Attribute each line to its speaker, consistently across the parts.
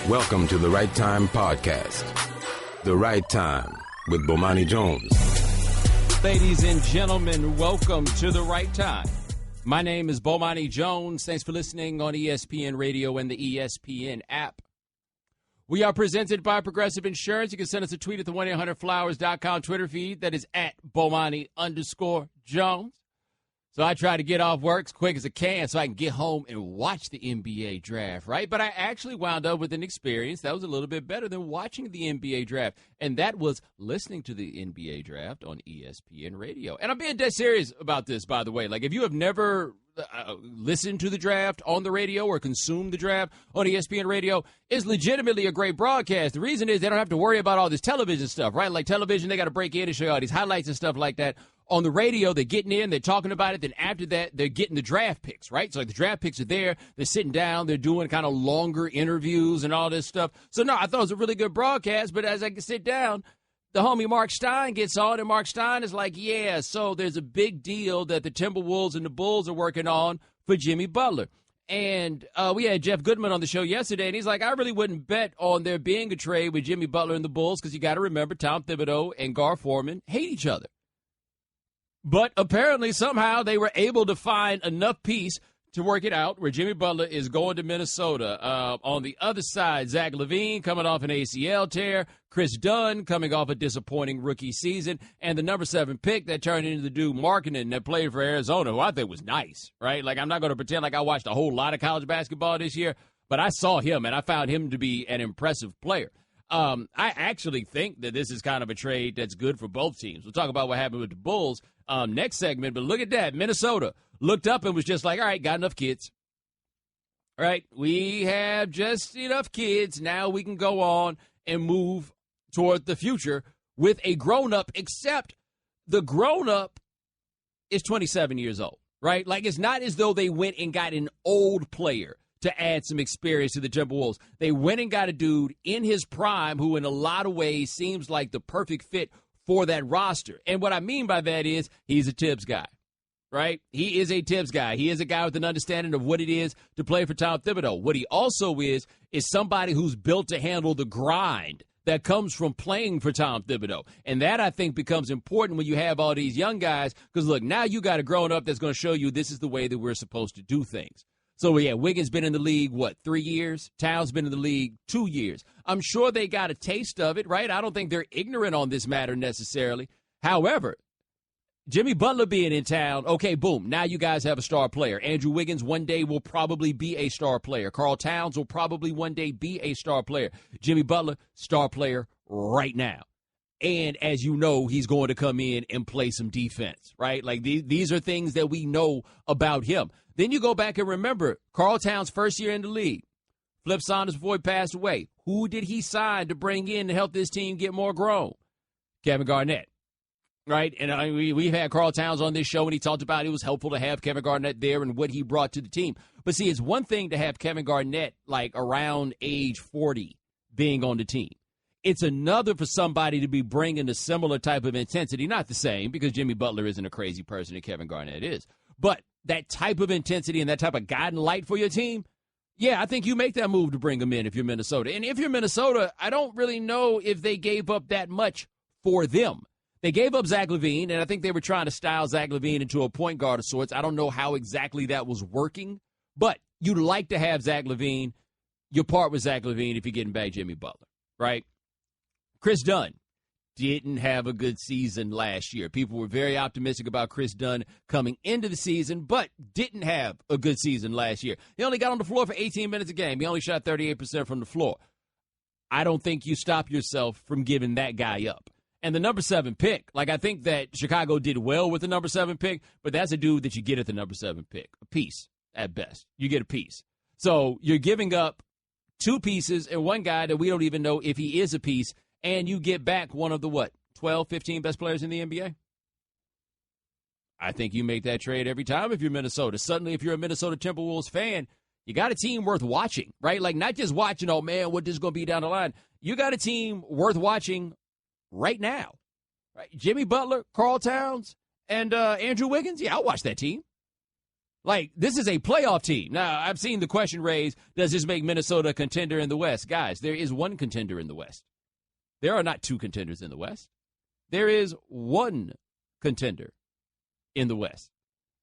Speaker 1: Welcome to the Right Time Podcast. The Right Time with Bomani Jones.
Speaker 2: Ladies and gentlemen, welcome to The Right Time. My name is Bomani Jones. Thanks for listening on ESPN Radio and the ESPN app. We are presented by Progressive Insurance. You can send us a tweet at the 1-800-Flowers.com Twitter feed. That is at Bomani_Jones. So I try to get off work as quick as I can so I can get home and watch the NBA draft, right? But I actually wound up with an experience that was a little bit better than watching the NBA draft, and that was listening to the NBA draft on ESPN Radio. And I'm being dead serious about this, by the way. Like, if you have never listened to the draft on the radio or consumed the draft on ESPN Radio, it's legitimately a great broadcast. The reason is they don't have to worry about all this television stuff, right? Like television, they got to break in and show you all these highlights and stuff like that. On the radio, they're getting in, they're talking about it. Then after that, they're getting the draft picks, right? So like the draft picks are there. They're sitting down. They're doing kind of longer interviews and all this stuff. So, no, I thought it was a really good broadcast. But as I sit down, the homie Mark Stein gets on, and Mark Stein is like, yeah, so there's a big deal that the Timberwolves and the Bulls are working on for Jimmy Butler. And we had Jeff Goodman on the show yesterday, and he's like, I really wouldn't bet on there being a trade with Jimmy Butler and the Bulls because you got to remember Tom Thibodeau and Gar Forman hate each other. But apparently somehow they were able to find enough peace to work it out where Jimmy Butler is going to Minnesota. On the other side, Zach LaVine coming off an ACL tear, Chris Dunn coming off a disappointing rookie season, and the number 7 pick that turned into the dude Markkanen that played for Arizona, who I think was nice, right? Like, I'm not going to pretend like I watched a whole lot of college basketball this year, but I saw him, and I found him to be an impressive player. I actually think that this is kind of a trade that's good for both teams. We'll talk about what happened with the Bulls next segment, but look at that. Minnesota looked up and was just like, all right, got enough kids. All right, we have just enough kids. Now we can go on and move toward the future with a grown-up, except the grown-up is 27 years old, right? Like, it's not as though they went and got an old player to add some experience to the Timberwolves. They went and got a dude in his prime who in a lot of ways seems like the perfect fit for that roster. And what I mean by that is he's a Tibbs guy, right? He is a Tibbs guy. He is a guy with an understanding of what it is to play for Tom Thibodeau. What he also is somebody who's built to handle the grind that comes from playing for Tom Thibodeau. And that, I think, becomes important when you have all these young guys because, look, now you got a grown-up that's going to show you this is the way that we're supposed to do things. So, yeah, Wiggins been in the league, 3 years? Towns been in the league 2 years. I'm sure they got a taste of it, right? I don't think they're ignorant on this matter necessarily. However, Jimmy Butler being in town, okay, boom, now you guys have a star player. Andrew Wiggins one day will probably be a star player. Karl Towns will probably one day be a star player. Jimmy Butler, star player right now. And as you know, he's going to come in and play some defense, right? Like these are things that we know about him. Then you go back and remember Karl Towns' first year in the league. Flip Saunders before he passed away. Who did he sign to bring in to help this team get more grown? Kevin Garnett, right? And we've had Karl Towns on this show, and he talked about it was helpful to have Kevin Garnett there and what he brought to the team. But see, it's one thing to have Kevin Garnett like around age 40 being on the team. It's another for somebody to be bringing a similar type of intensity, not the same because Jimmy Butler isn't a crazy person and Kevin Garnett is, but that type of intensity and that type of guiding light for your team, yeah, I think you make that move to bring him in if you're Minnesota. And if you're Minnesota, I don't really know if they gave up that much for them. They gave up Zach LaVine, and I think they were trying to style Zach LaVine into a point guard of sorts. I don't know how exactly that was working, but you'd like to have Zach LaVine. You part with Zach LaVine if you're getting back Jimmy Butler, right? Chris Dunn didn't have a good season last year. People were very optimistic about Chris Dunn coming into the season, but didn't have a good season last year. He only got on the floor for 18 minutes a game. He only shot 38% from the floor. I don't think you stop yourself from giving that guy up. And the number 7 pick, like I think that Chicago did well with the number 7 pick, but that's a dude that you get at the number 7 pick. A piece at best. You get a piece. So you're giving up 2 pieces and one guy that we don't even know if he is a piece, and you get back one of the, 12, 15 best players in the NBA? I think you make that trade every time if you're Minnesota. Suddenly, if you're a Minnesota Timberwolves fan, you got a team worth watching, right? Like, not just watching, oh, man, what this is going to be down the line. You got a team worth watching right now. Right? Jimmy Butler, Karl Towns, and Andrew Wiggins. Yeah, I'll watch that team. Like, this is a playoff team. Now, I've seen the question raised, does this make Minnesota a contender in the West? Guys, there is one contender in the West. There are not two contenders in the West. There is one contender in the West.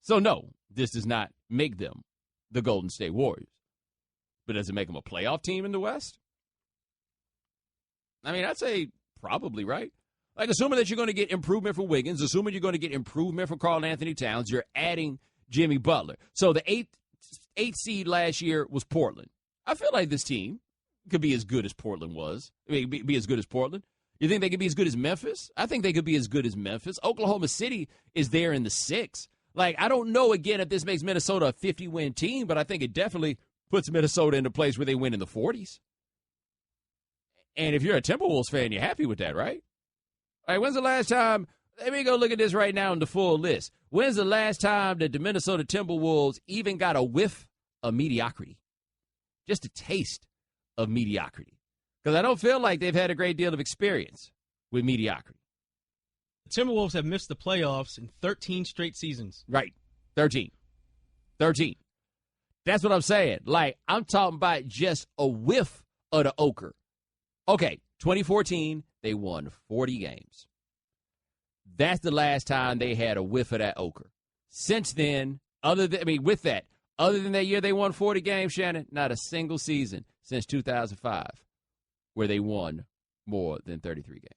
Speaker 2: So, no, this does not make them the Golden State Warriors. But does it make them a playoff team in the West? I mean, I'd say probably, right? Like, assuming that you're going to get improvement from Wiggins, assuming you're going to get improvement from Karl Anthony Towns, you're adding Jimmy Butler. So the eighth seed last year was Portland. I feel like this team could be as good as Portland was. I mean, be as good as Portland. You think they could be as good as Memphis? I think they could be as good as Memphis. Oklahoma City is there in the 6. Like, I don't know, again, if this makes Minnesota a 50-win team, but I think it definitely puts Minnesota in a place where they win in the 40s. And if you're a Timberwolves fan, you're happy with that, right? All right, when's the last time? Let me go look at this right now in the full list. When's the last time that the Minnesota Timberwolves even got a whiff of mediocrity? Just a taste of mediocrity. Because I don't feel like they've had a great deal of experience with mediocrity.
Speaker 3: The Timberwolves have missed the playoffs in 13 straight seasons.
Speaker 2: Right. 13. That's what I'm saying. Like, I'm talking about just a whiff of the ochre. Okay, 2014, they won 40 games. That's the last time they had a whiff of that ochre. Since then, other than that year they won 40 games, Shannon, not a single season since 2005 where they won more than 33 games.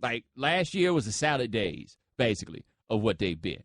Speaker 2: Like, last year was the salad days, basically, of what they've been.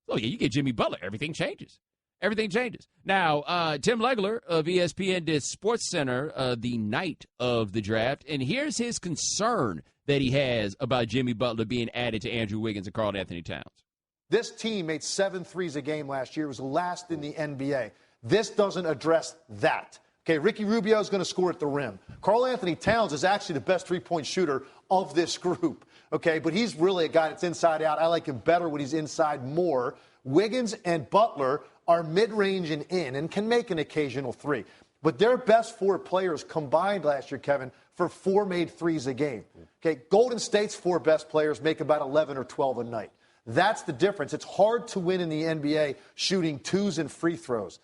Speaker 2: Oh, yeah, you get Jimmy Butler, everything changes. Everything changes. Now, Tim Legler of ESPN did SportsCenter the night of the draft, and here's his concern that he has about Jimmy Butler being added to Andrew Wiggins and Karl Anthony Towns.
Speaker 4: This team made 7 threes a game last year. It was last in the NBA. This doesn't address that. Okay, Ricky Rubio is going to score at the rim. Karl Anthony Towns is actually the best three-point shooter of this group. Okay, but he's really a guy that's inside out. I like him better when he's inside more. Wiggins and Butler are mid-range and in and can make an occasional three. But their best 4 players combined last year, Kevin, for 4 made threes a game. Okay, Golden State's 4 best players make about 11 or 12 a night. That's the difference. It's hard to win in the NBA shooting 2s and free throws.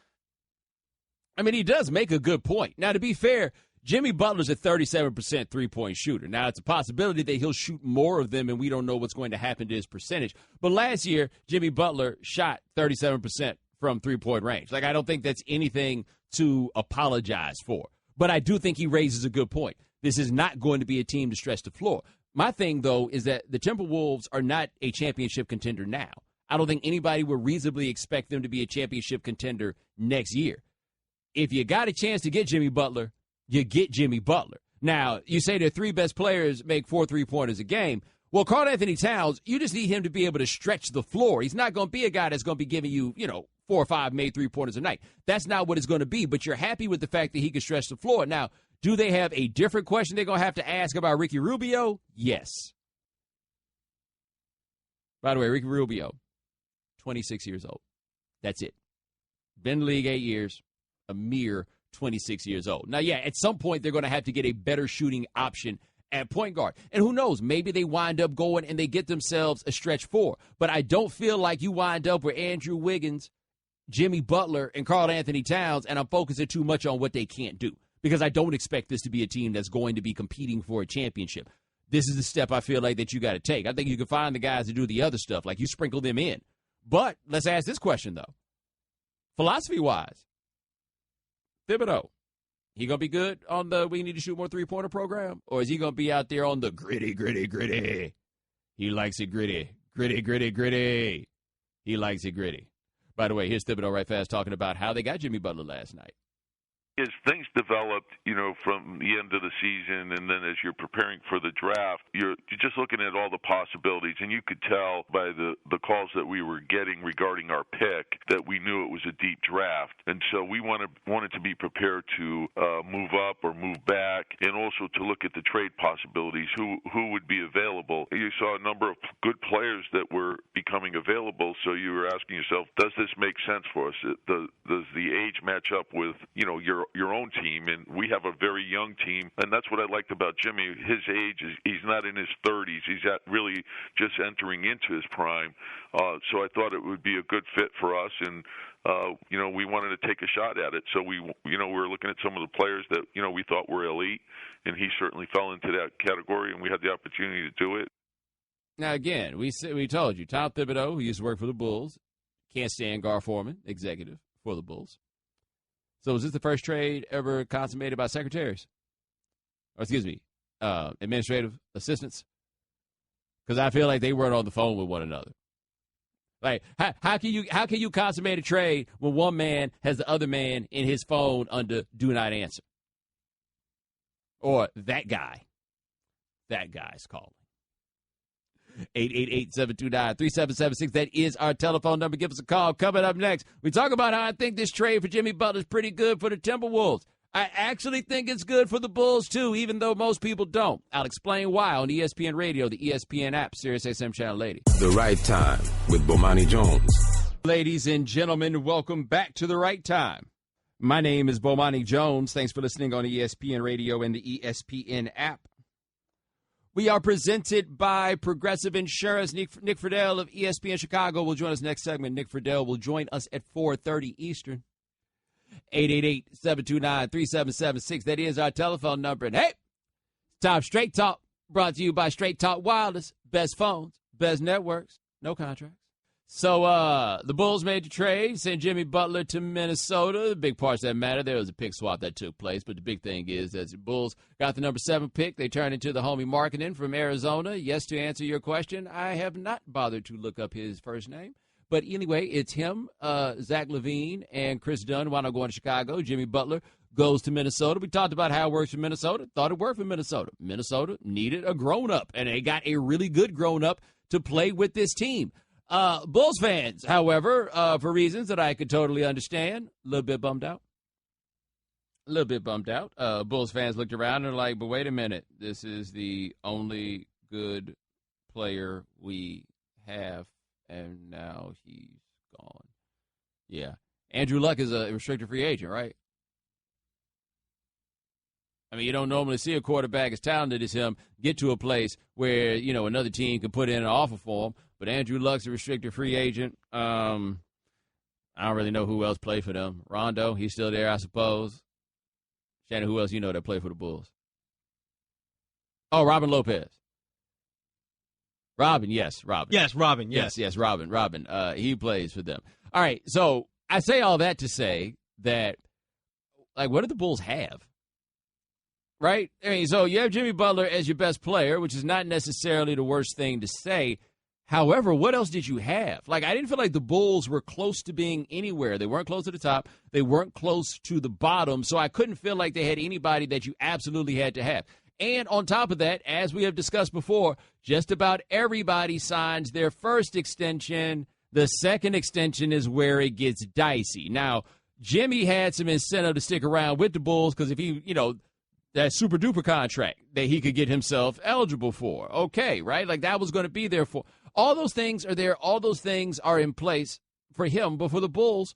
Speaker 2: I mean, he does make a good point. Now, to be fair, Jimmy Butler's a 37% three-point shooter. Now, it's a possibility that he'll shoot more of them, and we don't know what's going to happen to his percentage. But last year, Jimmy Butler shot 37% from three-point range. Like, I don't think that's anything to apologize for. But I do think he raises a good point. This is not going to be a team to stretch the floor. My thing, though, is that the Timberwolves are not a championship contender now. I don't think anybody would reasonably expect them to be a championship contender next year. If you got a chance to get Jimmy Butler, you get Jimmy Butler. Now, you say their 3 best players make 4 3-pointers a game. Well, Karl Anthony Towns, you just need him to be able to stretch the floor. He's not going to be a guy that's going to be giving you, 4 or 5 made 3-pointers a night. That's not what it's going to be, but you're happy with the fact that he can stretch the floor. Now, do they have a different question they're going to have to ask about Ricky Rubio? Yes. By the way, Ricky Rubio, 26 years old. That's it. Been in the league 8 years. A mere 26 years old. Now, yeah, at some point they're going to have to get a better shooting option at point guard. And who knows, maybe they wind up going and they get themselves a stretch 4. But I don't feel like you wind up with Andrew Wiggins, Jimmy Butler, and Karl Anthony Towns, and I'm focusing too much on what they can't do. Because I don't expect this to be a team that's going to be competing for a championship. This is the step I feel like that you got to take. I think you can find the guys to do the other stuff, like you sprinkle them in. But let's ask this question, though. Philosophy-wise, Thibodeau, he going to be good on the we need to shoot more three-pointer program? Or is he going to be out there on the gritty? He likes it gritty. Gritty. He likes it gritty. By the way, here's Thibodeau right fast talking about how they got Jimmy Butler last night.
Speaker 5: As things developed, from the end of the season and then as you're preparing for the draft, you're just looking at all the possibilities. And you could tell by the calls that we were getting regarding our pick that we knew it was a deep draft. And so we wanted to be prepared to move up or move back and also to look at the trade possibilities, who would be available. You saw a number of good players that were becoming available, so you were asking yourself, does this make sense for us? Does the age match up with, your your own team, and we have a very young team, and that's what I liked about Jimmy. His age is he's not in his 30s; he's really just entering into his prime. So I thought it would be a good fit for us, and we wanted to take a shot at it. So we were looking at some of the players that we thought were elite, and he certainly fell into that category, and we had the opportunity to do it.
Speaker 2: Now, again, we told you, Tom Thibodeau, who used to work for the Bulls, can't stand Gar Forman, executive for the Bulls. So was this the first trade ever consummated by secretaries? Or, excuse me, administrative assistants? Because I feel like they weren't on the phone with one another. Like, how can you consummate a trade when one man has the other man in his phone under do not answer? Or that guy's calling. 888-729-3776. That is our telephone number. Give us a call. Coming up next, we talk about how I think this trade for Jimmy Butler is pretty good for the Timberwolves. I actually think it's good for the Bulls, too, even though most people don't. I'll explain why on ESPN Radio, the ESPN app, Sirius XM Channel 80.
Speaker 1: The Right Time with Bomani Jones.
Speaker 2: Ladies and gentlemen, welcome back to The Right Time. My name is Bomani Jones. Thanks for listening on ESPN Radio and the ESPN app. We are presented by Progressive Insurance. Nick Friedell of ESPN Chicago will join us next segment. Nick Friedell will join us at 4:30 Eastern. 888-729-3776. That is our telephone number. And hey, Top Straight Talk brought to you by Straight Talk Wireless. Best phones, best networks, no contracts. So the Bulls made the trade, sent Jimmy Butler to Minnesota. The big parts that matter, there was a pick swap that took place, but the big thing is that the Bulls got the number 7 pick. They turned into the homie Markkanen from Arizona. Yes, to answer your question, I have not bothered to look up his first name. But anyway, it's him, Zach LaVine, and Chris Dunn wound up going to Chicago. Jimmy Butler goes to Minnesota. We talked about how it works for Minnesota. Thought it worked for Minnesota. Minnesota needed a grown-up, and they got a really good grown-up to play with this team. Bulls fans, however, for reasons that I could totally understand, a little bit bummed out. Bulls fans looked around and were like, but wait a minute. This is the only good player we have, and now he's gone. Yeah. Andrew Luck is a restricted free agent, right? I mean, you don't normally see a quarterback as talented as him get to a place where, another team can put in an offer for him. But Andrew Luck's a restricted free agent. I don't really know who else played for them. Rondo, he's still there, I suppose. Shannon, who else that played for the Bulls? Oh, Robin Lopez. Robin, yes, Robin.
Speaker 3: Yes, Robin, yes.
Speaker 2: Yes, Robin. He plays for them. All right, so I say all that to say that, what do the Bulls have? Right? I mean, so you have Jimmy Butler as your best player, which is not necessarily the worst thing to say. However, what else did you have? I didn't feel like the Bulls were close to being anywhere. They weren't close to the top. They weren't close to the bottom. So I couldn't feel like they had anybody that you absolutely had to have. And on top of that, as we have discussed before, just about everybody signs their first extension. The second extension is where it gets dicey. Now, Jimmy had some incentive to stick around with the Bulls because if he, that super duper contract that he could get himself eligible for. Okay, right? That was going to be there for. All those things are there. All those things are in place for him. But for the Bulls,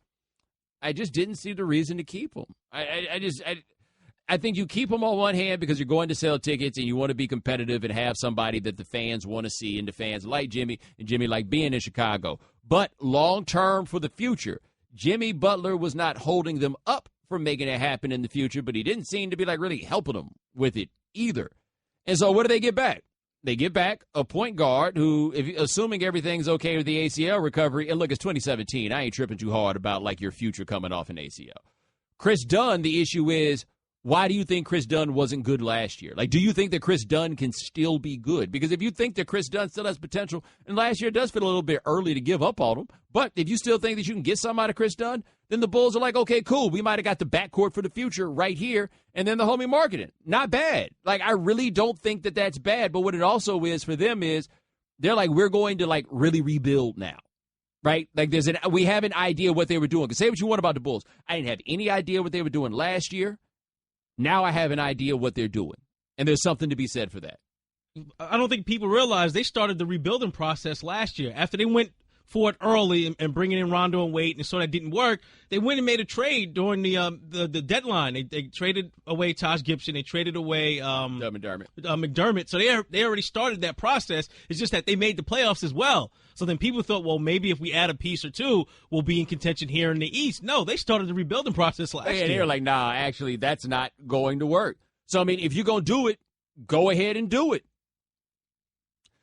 Speaker 2: I just didn't see the reason to keep him. I think you keep him on one hand because you're going to sell tickets and you want to be competitive and have somebody that the fans want to see, and the fans like Jimmy and Jimmy like being in Chicago. But long term for the future, Jimmy Butler was not holding them up for making it happen in the future, but he didn't seem to be really helping them with it either. And so what do they get back? They get back a point guard who, assuming everything's okay with the ACL recovery, and look, it's 2017. I ain't tripping too hard about your future coming off an ACL. Chris Dunn, the issue is, why do you think Chris Dunn wasn't good last year? Do you think that Chris Dunn can still be good? Because if you think that Chris Dunn still has potential, and last year it does feel a little bit early to give up on him, but if you still think that you can get something out of Chris Dunn, then the Bulls are okay, cool, we might have got the backcourt for the future right here, and then the homie Markkanen. Not bad. I really don't think that that's bad, but what it also is for them is they're we're going to really rebuild now. Right? We have an idea what they were doing. Because say what you want about the Bulls. I didn't have any idea what they were doing last year. Now I have an idea what they're doing, and there's something to be said for that.
Speaker 3: I don't think people realize they started the rebuilding process last year. After they went for it early and bringing in Rondo and Wade, and so that didn't work. They went and made a trade during the deadline. They traded away Taj Gibson. They traded away McDermott. So they already started that process. It's just that they made the playoffs as well. So then people thought, well, maybe if we add a piece or two, we'll be in contention here in the East. No, they started the rebuilding process last year.
Speaker 2: And they're like, nah, actually, that's not going to work. So, I mean, if you're going to do it, go ahead and do it.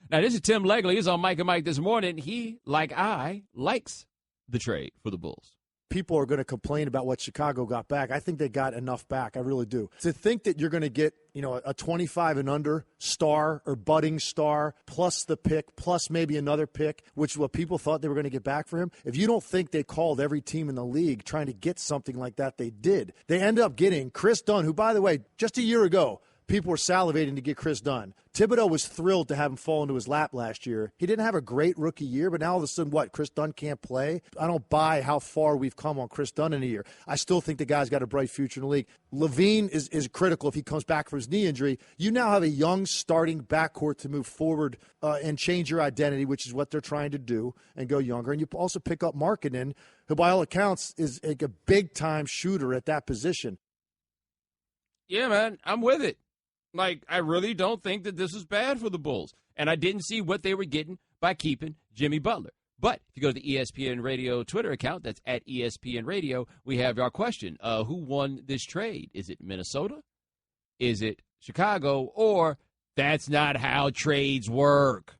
Speaker 2: Now, this is Tim Legley. He's on Mike and Mike this morning. He, like I, likes the trade for the Bulls.
Speaker 4: People are going to complain about what Chicago got back. I think they got enough back. I really do. To think that you're going to get, a 25 and under star or budding star plus the pick plus maybe another pick, which is what people thought they were going to get back for him. If you don't think they called every team in the league trying to get something like that, they did. They ended up getting Chris Dunn, who, by the way, just a year ago, people were salivating to get Chris Dunn. Thibodeau was thrilled to have him fall into his lap last year. He didn't have a great rookie year, but now all of a sudden, Chris Dunn can't play? I don't buy how far we've come on Chris Dunn in a year. I still think the guy's got a bright future in the league. Levine is critical if he comes back from his knee injury. You now have a young starting backcourt to move forward and change your identity, which is what they're trying to do, and go younger. And you also pick up Markkanen, who by all accounts is a big-time shooter at that position.
Speaker 2: Yeah, man, I'm with it. I really don't think that this was bad for the Bulls. And I didn't see what they were getting by keeping Jimmy Butler. But if you go to the ESPN Radio Twitter account, that's at ESPN Radio, we have our question. Who won this trade? Is it Minnesota? Is it Chicago? Or that's not how trades work?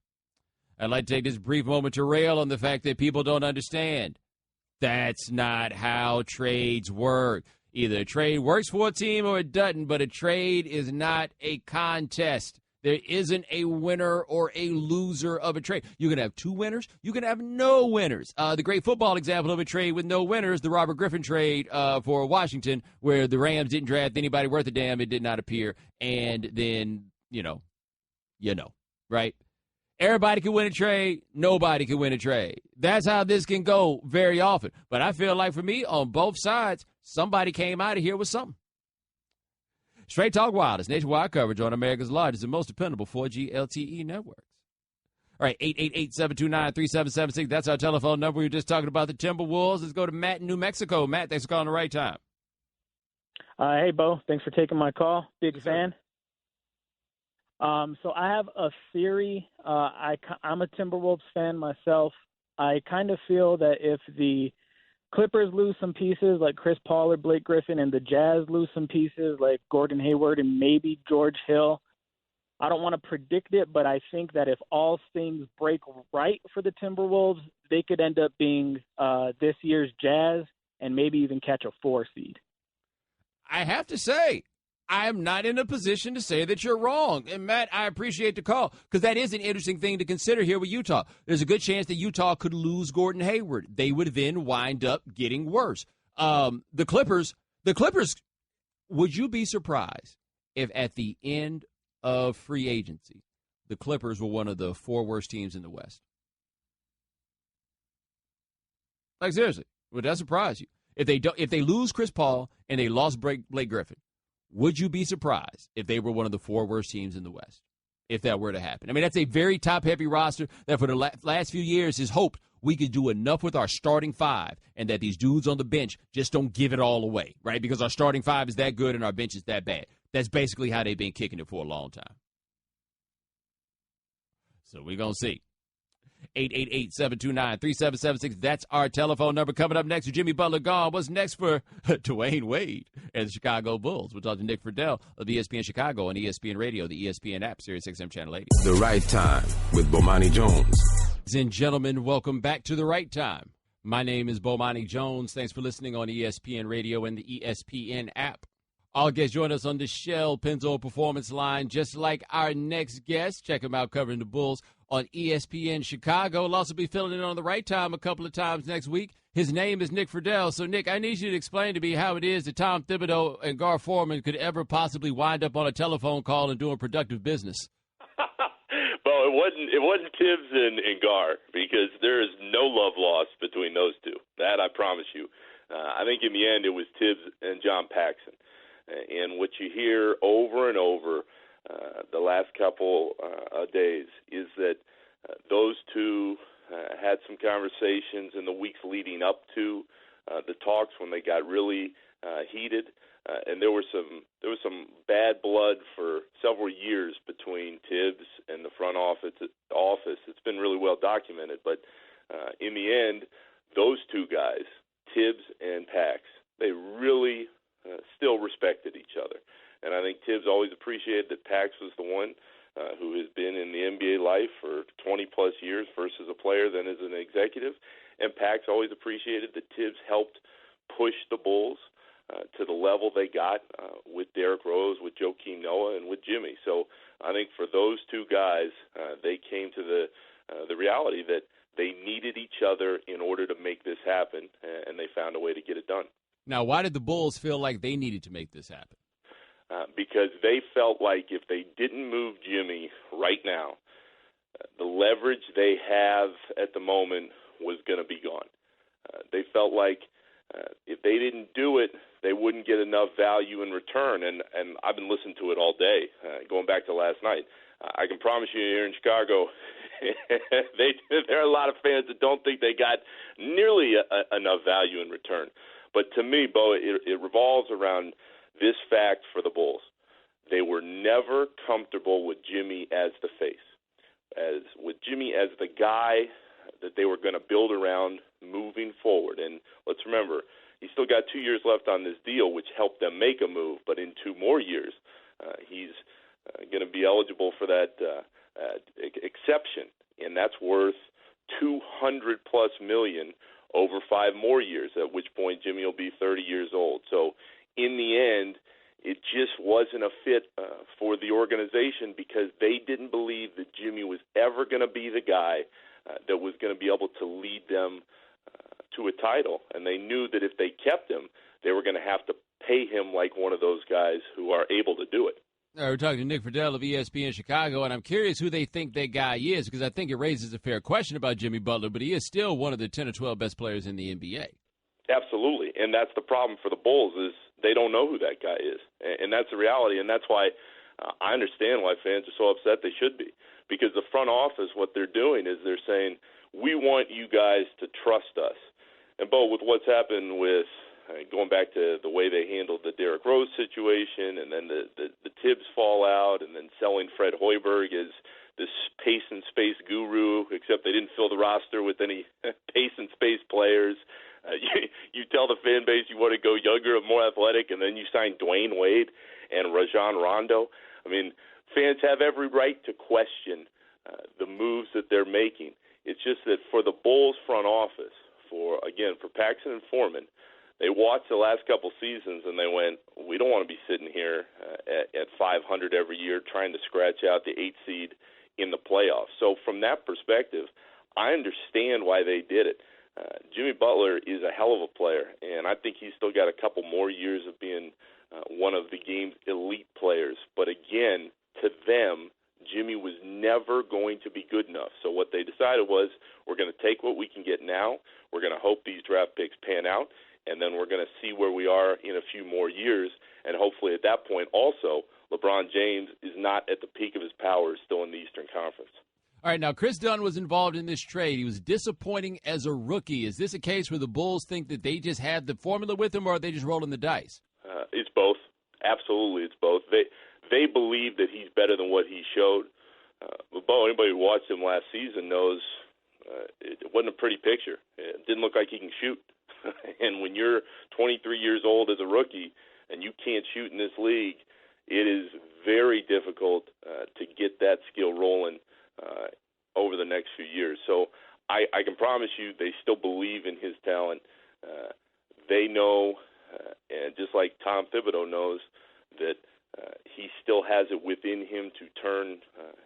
Speaker 2: I'd like to take this brief moment to rail on the fact that people don't understand. That's not how trades work. Either a trade works for a team or it doesn't, but a trade is not a contest. There isn't a winner or a loser of a trade. You can have two winners. You can have no winners. The great football example of a trade with no winners, the Robert Griffin trade for Washington, where the Rams didn't draft anybody worth a damn. It did not appear. And then, right? Everybody can win a trade. Nobody can win a trade. That's how this can go very often. But I feel like for me, on both sides, somebody came out of here with something. Straight Talk Wireless, nationwide coverage on America's largest and most dependable 4G LTE networks. All right, 888-729-3776. That's our telephone number. We were just talking about the Timberwolves. Let's go to Matt in New Mexico. Matt, thanks for calling the right time.
Speaker 6: Hey, Bo. Thanks for taking my call. Big fan. So I have a theory. I'm a Timberwolves fan myself. I kind of feel that if the Clippers lose some pieces like Chris Paul or Blake Griffin, and the Jazz lose some pieces like Gordon Hayward and maybe George Hill, I don't want to predict it, but I think that if all things break right for the Timberwolves, they could end up being this year's Jazz and maybe even catch a 4 seed.
Speaker 2: I have to say, I am not in a position to say that you're wrong. And, Matt, I appreciate the call because that is an interesting thing to consider here with Utah. There's a good chance that Utah could lose Gordon Hayward. They would then wind up getting worse. The Clippers, would you be surprised if at the end of free agency, the Clippers were one of the 4 worst teams in the West? Like, seriously, would that surprise you? If they lose Chris Paul and they lost Blake Griffin, would you be surprised if they were one of the 4 worst teams in the West, if that were to happen? I mean, that's a very top-heavy roster that for the last few years has hoped we could do enough with our starting 5 and that these dudes on the bench just don't give it all away, right? Because our starting 5 is that good and our bench is that bad. That's basically how they've been kicking it for a long time. So we're going to see. 888-729-3776. That's our telephone number. Coming up next, Jimmy Butler gone. What's next for Dwayne Wade and the Chicago Bulls? We'll talk to Nick Friedell of ESPN Chicago on ESPN Radio, the ESPN app, Sirius XM Channel 80.
Speaker 1: The Right Time with Bomani Jones.
Speaker 2: Ladies and gentlemen, welcome back to The Right Time. My name is Bomani Jones. Thanks for listening on ESPN Radio and the ESPN app. All guests join us on the Shell Pennzoil Performance Line, just like our next guest. Check him out covering the Bulls on ESPN Chicago. He'll also be filling in on The Right Time a couple of times next week. His name is Nick Friedell. So, Nick, I need you to explain to me how it is that Tom Thibodeau and Gar Forman could ever possibly wind up on a telephone call and doing productive business.
Speaker 7: Well, it wasn't Tibbs and Gar, because there is no love lost between those two. That I promise you. I think in the end it was Tibbs and John Paxson. And what you hear over and over the last couple of days is that those two had some conversations in the weeks leading up to the talks when they got really heated, and there was some bad blood for several years between Tibbs and the front office. It's been really well documented, but in the end, those two guys, Tibbs and Pax, they really still respected each other. And I think Tibbs always appreciated that Pax was the one who has been in the NBA life for 20-plus years, first as a player, then as an executive. And Pax always appreciated that Tibbs helped push the Bulls to the level they got with Derrick Rose, with Joakim Noah, and with Jimmy. So I think for those two guys, they came to the reality that they needed each other in order to make this happen, and they found a way to get it done.
Speaker 2: Now, why did the Bulls feel like they needed to make this happen?
Speaker 7: Because they felt like if they didn't move Jimmy right now, the leverage they have at the moment was going to be gone. They felt like if they didn't do it, they wouldn't get enough value in return. And I've been listening to it all day, going back to last night. I can promise you here in Chicago, there are a lot of fans that don't think they got nearly enough value in return. But to me, Bo, it revolves around this fact for the Bulls. They were never comfortable with Jimmy as the face, with Jimmy as the guy that they were going to build around moving forward. And let's remember, he's still got 2 years left on this deal, which helped them make a move. But in 2 more years, he's going to be eligible for that exception, and that's worth $200+ million over 5 more years, at which point Jimmy will be 30 years old. So in the end, it just wasn't a fit for the organization because they didn't believe that Jimmy was ever going to be the guy that was going to be able to lead them to a title. And they knew that if they kept him, they were going to have to pay him like one of those guys who are able to do it.
Speaker 2: We're talking to Nick Friedell of ESPN Chicago, and I'm curious who they think that guy is because I think it raises a fair question about Jimmy Butler, but he is still one of the 10 or 12 best players in the NBA.
Speaker 7: Absolutely, and that's the problem for the Bulls is they don't know who that guy is, and that's the reality, and that's why I understand why fans are so upset. They should be, because the front office, what they're doing is they're saying, we want you guys to trust us. And, Bo, with what's happened with going back to the way they handled the Derrick Rose situation and then the Tibbs fallout and then selling Fred Hoiberg as this pace and space guru, except they didn't fill the roster with any pace and space players. You tell the fan base you want to go younger and more athletic, and then you sign Dwayne Wade and Rajon Rondo. I mean, fans have every right to question the moves that they're making. It's just that for the Bulls front office, for Paxson and Foreman, they watched the last couple seasons and they went, we don't want to be sitting here at 500 every year trying to scratch out the 8th seed in the playoffs. So from that perspective, I understand why they did it. Jimmy Butler is a hell of a player, and I think he's still got a couple more years of being one of the game's elite players. But again, to them, Jimmy was never going to be good enough. So what they decided was, we're going to take what we can get now, we're going to hope these draft picks pan out, and then we're going to see where we are in a few more years. And hopefully at that point also, LeBron James is not at the peak of his powers still in the Eastern Conference.
Speaker 2: All right, now Chris Dunn was involved in this trade. He was disappointing as a rookie. Is this a case where the Bulls think that they just had the formula with him, or are they just rolling the dice?
Speaker 7: It's both. Absolutely, it's both. They believe that he's better than what he showed. But, Bo, anybody who watched him last season knows it wasn't a pretty picture. It didn't look like he can shoot. And when you're 23 years old as a rookie and you can't shoot in this league, it is very difficult to get that skill rolling over the next few years. So I can promise you they still believe in his talent. They know, and just like Tom Thibodeau knows, that he still has it within him to turn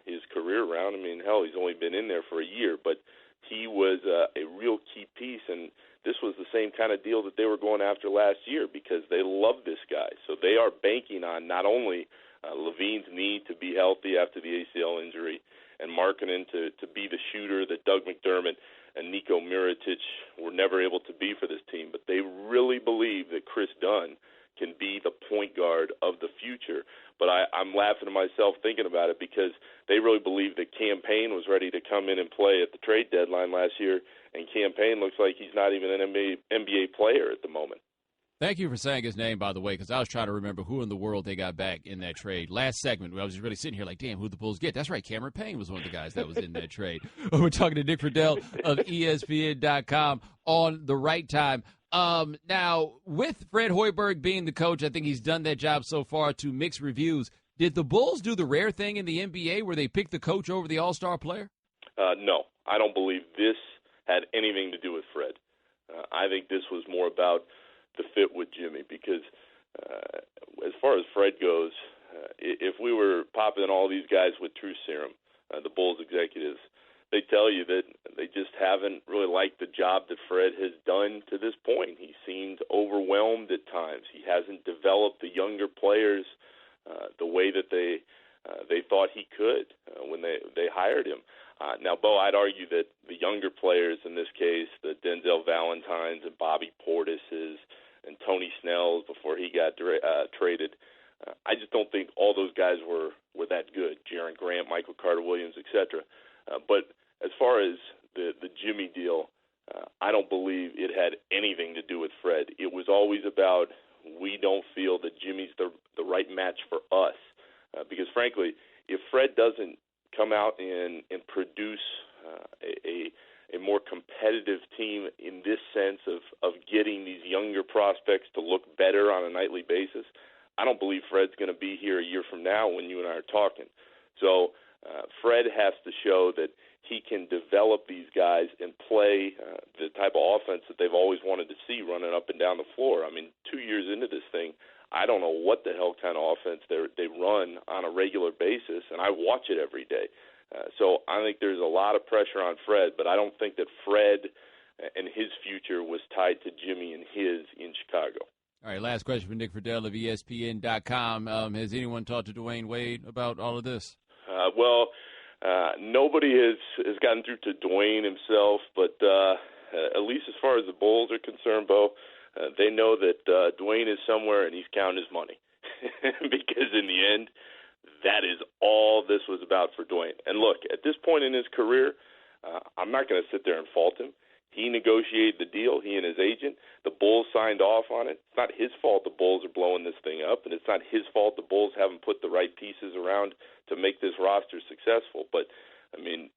Speaker 7: his career around. I mean, hell, he's only been in there for a year, but he was a real key piece, and this was the same kind of deal that they were going after last year because they love this guy. So they are banking on not only Levine's need to be healthy after the ACL injury and Markkanen to be the shooter that Doug McDermott and Niko Mirotic were never able to be for this team, but they really believe that Chris Dunn can be the point guard of the future. But I'm laughing to myself thinking about it because they really believe that Cam Payne was ready to come in and play at the trade deadline last year, and Cam Payne looks like he's not even an NBA player at the moment.
Speaker 2: Thank you for saying his name, by the way, because I was trying to remember who in the world they got back in that trade. Last segment, I was just really sitting here like, damn, who'd the Bulls get? That's right, Cameron Payne was one of the guys that was in that trade. We're talking to Nick Friedell of ESPN.com on The Right Time. Now, with Fred Hoiberg being the coach, I think he's done that job so far to mixed reviews. Did the Bulls do the rare thing in the NBA where they picked the coach over the all-star player?
Speaker 7: No, I don't believe this had anything to do with Fred. I think this was more about the fit with Jimmy because as far as Fred goes, if we were popping all these guys with truth serum, the Bulls executives, they tell you that they just haven't really liked the job that Fred has done to this point. He seemed overwhelmed at times. He hasn't developed the younger players the way that they thought he could when they hired him. Now, Bo, I'd argue that the younger players in this case, the Denzel Valentines and Bobby Portises and Tony Snells before he got traded, I just don't think all those guys were that good. Jaren Grant, Michael Carter-Williams, etc. But as far as the Jimmy deal, I don't believe it had anything to do with Fred. It was always about we don't feel that Jimmy's the right match for us. Because, frankly, if Fred doesn't come out and produce a more competitive team in this sense of getting these younger prospects to look better on a nightly basis, I don't believe Fred's going to be here a year from now when you and I are talking. So Fred has to show that he can develop these guys and play the type of offense that they've always wanted to see running up and down the floor. I mean, 2 years into this thing, I don't know what the hell kind of offense they run on a regular basis, and I watch it every day. So I think there's a lot of pressure on Fred, but I don't think that Fred and his future was tied to Jimmy and his in Chicago.
Speaker 2: All right, last question for Nick Friedell of ESPN.com. Has anyone talked to Dwayne Wade about all of this?
Speaker 7: Nobody has gotten through to Dwayne himself, but at least as far as the Bulls are concerned, Bo, they know that Dwayne is somewhere and he's counting his money because in the end, that is all this was about for Dwayne. And look, at this point in his career, I'm not going to sit there and fault him. He negotiated the deal, he and his agent. The Bulls signed off on it. It's not his fault the Bulls are blowing this thing up, and it's not his fault the Bulls haven't put the right pieces around to make this roster successful. But, I mean,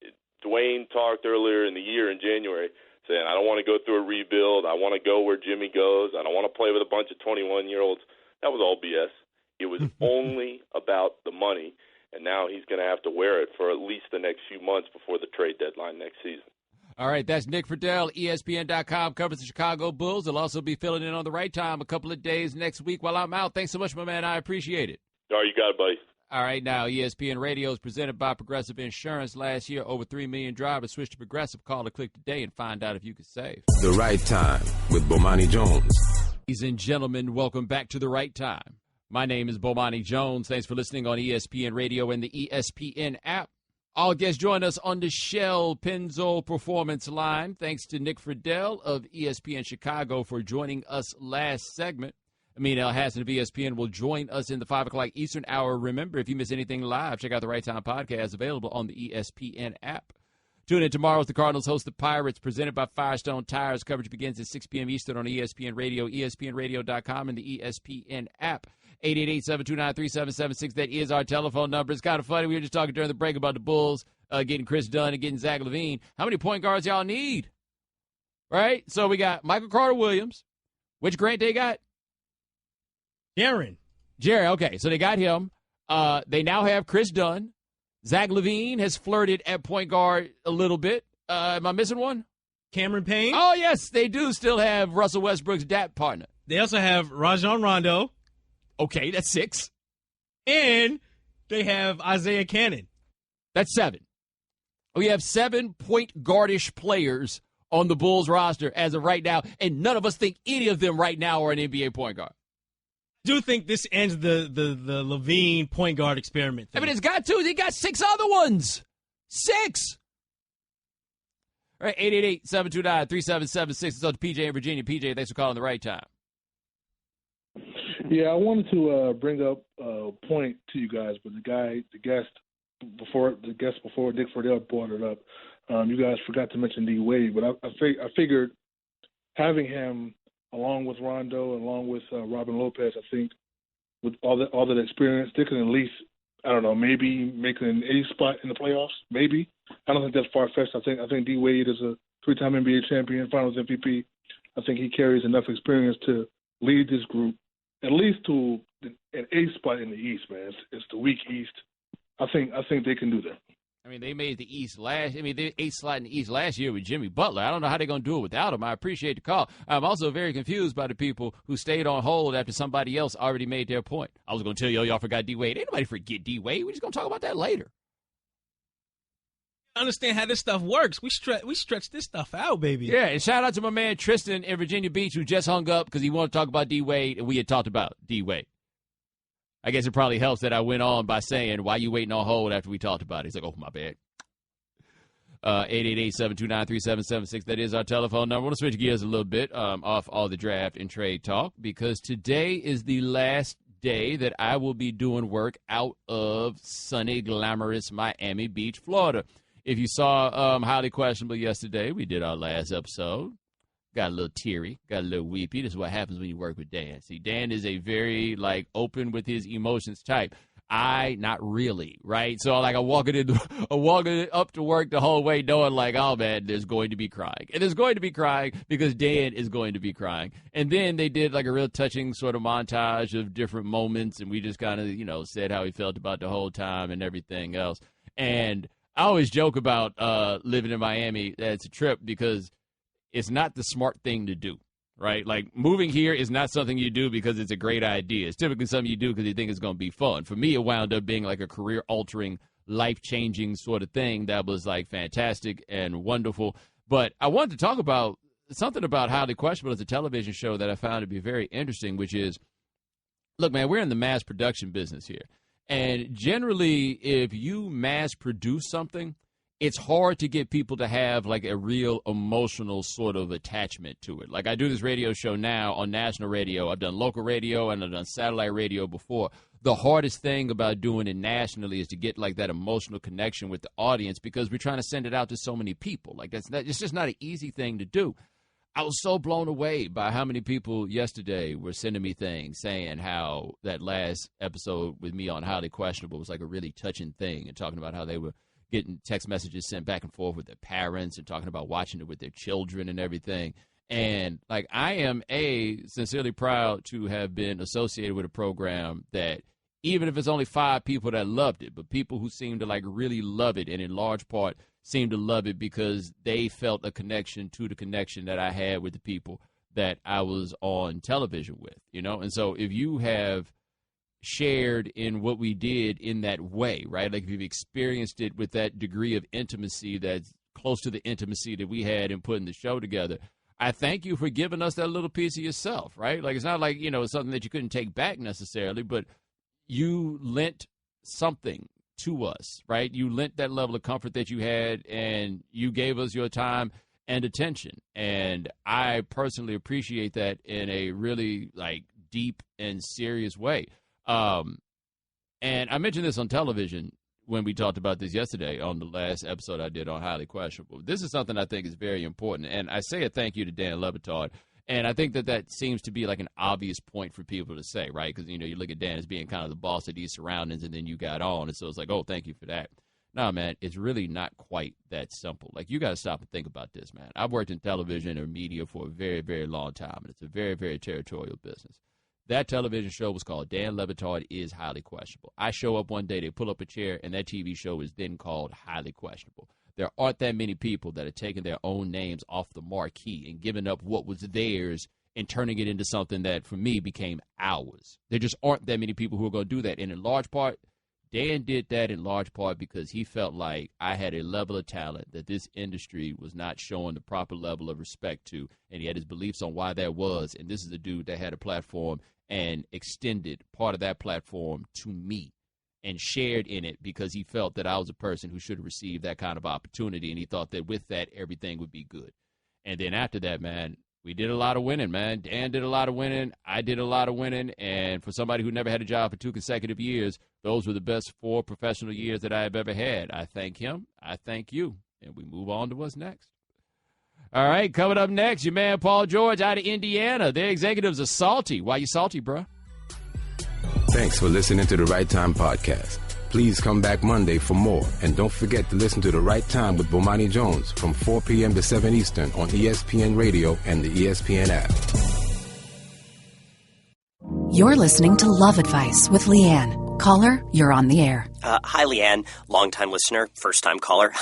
Speaker 7: Dwayne talked earlier in the year in January saying, I don't want to go through a rebuild. I want to go where Jimmy goes. I don't want to play with a bunch of 21-year-olds. That was all BS. It was only about the money, and now he's going to have to wear it for at least the next few months before the trade deadline next season.
Speaker 2: All right, that's Nick Friedell, ESPN.com, covers the Chicago Bulls. He'll also be filling in on The Right Time a couple of days next week while I'm out. Thanks so much, my man. I appreciate it.
Speaker 7: All right, you got it, buddy.
Speaker 2: All right, now ESPN Radio is presented by Progressive Insurance. Last year, over 3 million drivers switched to Progressive. Call or click today and find out if you can save.
Speaker 1: The Right Time with Bomani Jones.
Speaker 2: Ladies and gentlemen, welcome back to The Right Time. My name is Bomani Jones. Thanks for listening on ESPN Radio and the ESPN app. All guests join us on the Shell Pennzoil Performance Line. Thanks to Nick Friedell of ESPN Chicago for joining us last segment. Amin El-Hassan of ESPN will join us in the 5 o'clock Eastern hour. Remember, if you miss anything live, check out the Right Time podcast available on the ESPN app. Tune in tomorrow as the Cardinals host the Pirates, presented by Firestone Tires. Coverage begins at 6 p.m. Eastern on ESPN Radio, ESPNRadio.com, and the ESPN app. 888-729-3776. That is our telephone number. It's kind of funny. We were just talking during the break about the Bulls getting Chris Dunn and getting Zach LaVine. How many point guards y'all need? Right? So we got Michael Carter-Williams. Which Grant they got?
Speaker 3: Jaren.
Speaker 2: Okay. So they got him. They now have Chris Dunn. Zach LaVine has flirted at point guard a little bit. Am I missing one?
Speaker 3: Cameron Payne.
Speaker 2: Oh, yes. They do still have Russell Westbrook's DAP partner.
Speaker 3: They also have Rajon Rondo.
Speaker 2: Okay, that's 6.
Speaker 3: And they have Isaiah Cannon.
Speaker 2: That's 7. We have 7 point guardish players on the Bulls roster as of right now, and none of us think any of them right now are an NBA point guard.
Speaker 3: I do think this ends the LaVine point guard experiment thing.
Speaker 2: I mean, it's got to. They got 6 other ones. 6. All right, 888-729-3776. It's on to PJ in Virginia. PJ, thanks for calling The Right Time.
Speaker 8: Yeah, I wanted to bring up a point to you guys, but the guest before Dick Friedell brought it up. You guys forgot to mention D Wade, but I figured having him along with Rondo, along with Robin Lopez, I think with all that experience, they can at least, I don't know, maybe make an A spot in the playoffs. Maybe. I don't think that's far fetched. I think D Wade is a 3-time NBA champion, Finals MVP. I think he carries enough experience to lead this group at least to an A spot in the East, man. It's the weak East. I think they can do that.
Speaker 2: I mean, they made the East they 8th slot in the East last year with Jimmy Butler. I don't know how they're going to do it without him. I appreciate the call. I'm also very confused by the people who stayed on hold after somebody else already made their point. I was going to tell y'all forgot D-Wade. Ain't nobody forget D-Wade. We're just going to talk about that later.
Speaker 3: Understand how this stuff works. We stretch this stuff out, baby.
Speaker 2: Yeah, and shout out to my man Tristan in Virginia Beach who just hung up because he wanted to talk about D-Wade, and we had talked about D-Wade. I guess it probably helps that I went on by saying, why you waiting on hold after we talked about it? He's like, oh, my bad. 888-729-3776. That is our telephone number. I want to switch gears a little bit off all the draft and trade talk because today is the last day that I will be doing work out of sunny, glamorous Miami Beach, Florida. If you saw Highly Questionable yesterday, we did our last episode. Got a little teary, got a little weepy. This is what happens when you work with Dan. See, Dan is a very, open with his emotions type. Not really, right? So, I'm walking up to work the whole way knowing, oh, man, there's going to be crying. And there's going to be crying because Dan is going to be crying. And then they did, a real touching sort of montage of different moments, and we just kind of, said how he felt about the whole time and everything else. And I always joke about living in Miami that it's a trip because it's not the smart thing to do, right? Moving here is not something you do because it's a great idea. It's typically something you do because you think it's going to be fun. For me, it wound up being a career-altering, life-changing sort of thing that was, fantastic and wonderful. But I wanted to talk about something about Highly Questionable as a television show that I found to be very interesting, which is, look, man, we're in the mass production business here. And generally, if you mass produce something, it's hard to get people to have a real emotional sort of attachment to it. I do this radio show now on national radio. I've done local radio and I've done satellite radio before. The hardest thing about doing it nationally is to get that emotional connection with the audience because we're trying to send it out to so many people. It's just not an easy thing to do. I was so blown away by how many people yesterday were sending me things saying how that last episode with me on Highly Questionable was a really touching thing and talking about how they were getting text messages sent back and forth with their parents and talking about watching it with their children and everything. And, I am, sincerely proud to have been associated with a program that, even if it's only 5 people that loved it, but people who seem to, really love it and in large part seem to love it because they felt a connection to the connection that I had with the people that I was on television with, And so if you have shared in what we did in that way, right? If you've experienced it with that degree of intimacy that's close to the intimacy that we had in putting the show together, I thank you for giving us that little piece of yourself, right? It's not it's something that you couldn't take back necessarily, but you lent something to us, right? You lent that level of comfort that you had, and you gave us your time and attention. And I personally appreciate that in a really, deep and serious way. And I mentioned this on television when we talked about this yesterday on the last episode I did on Highly Questionable. This is something I think is very important. And I say a thank you to Dan Le Batard. And I think that seems to be an obvious point for people to say, right? Because, you look at Dan as being kind of the boss of these surroundings, and then you got on. And so it's oh, thank you for that. No, man, it's really not quite that simple. You got to stop and think about this, man. I've worked in television or media for a very, very long time, and it's a very, very territorial business. That television show was called Dan Le Batard is Highly Questionable. I show up one day, they pull up a chair, and that TV show is then called Highly Questionable. There aren't that many people that are taking their own names off the marquee and giving up what was theirs and turning it into something that, for me, became ours. There just aren't that many people who are going to do that. And in large part, Dan did that in large part because he felt like I had a level of talent that this industry was not showing the proper level of respect to, and he had his beliefs on why that was. And this is a dude that had a platform and extended part of that platform to me and shared in it because he felt that I was a person who should receive that kind of opportunity, and he thought that with that, everything would be good. And then after that, man, We did a lot of winning, man. Dan did a lot of winning. I did a lot of winning. And for somebody who never had a job for 2 consecutive years, those were the best 4 professional years that I have ever had. I thank him. I thank you. And we move on to what's next. All right, coming up next, your man Paul George out of Indiana. Their executives are salty. Why you salty, bro?
Speaker 1: Thanks for listening to the Right Time Podcast. Please come back Monday for more. And don't forget to listen to The Right Time with Bomani Jones from 4 p.m. to 7 Eastern on ESPN Radio and the ESPN app.
Speaker 9: You're listening to Love Advice with Leanne. Caller, you're on the air.
Speaker 10: Hi, Leanne. Longtime listener, first-time caller.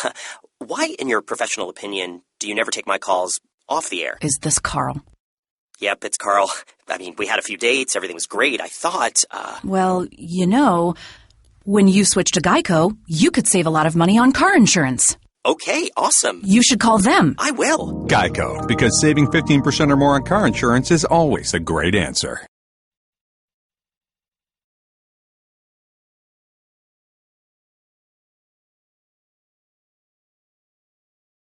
Speaker 10: Why, in your professional opinion, do you never take my calls off the air?
Speaker 9: Is this Carl?
Speaker 10: Yep, it's Carl. I mean, we had a few dates. Everything was great. I thought,
Speaker 9: Well, you know, when you switch to Geico, you could save a lot of money on car insurance.
Speaker 10: Okay, awesome.
Speaker 9: You should call them.
Speaker 10: I will.
Speaker 11: Geico, because saving 15% or more on car insurance is always a great answer.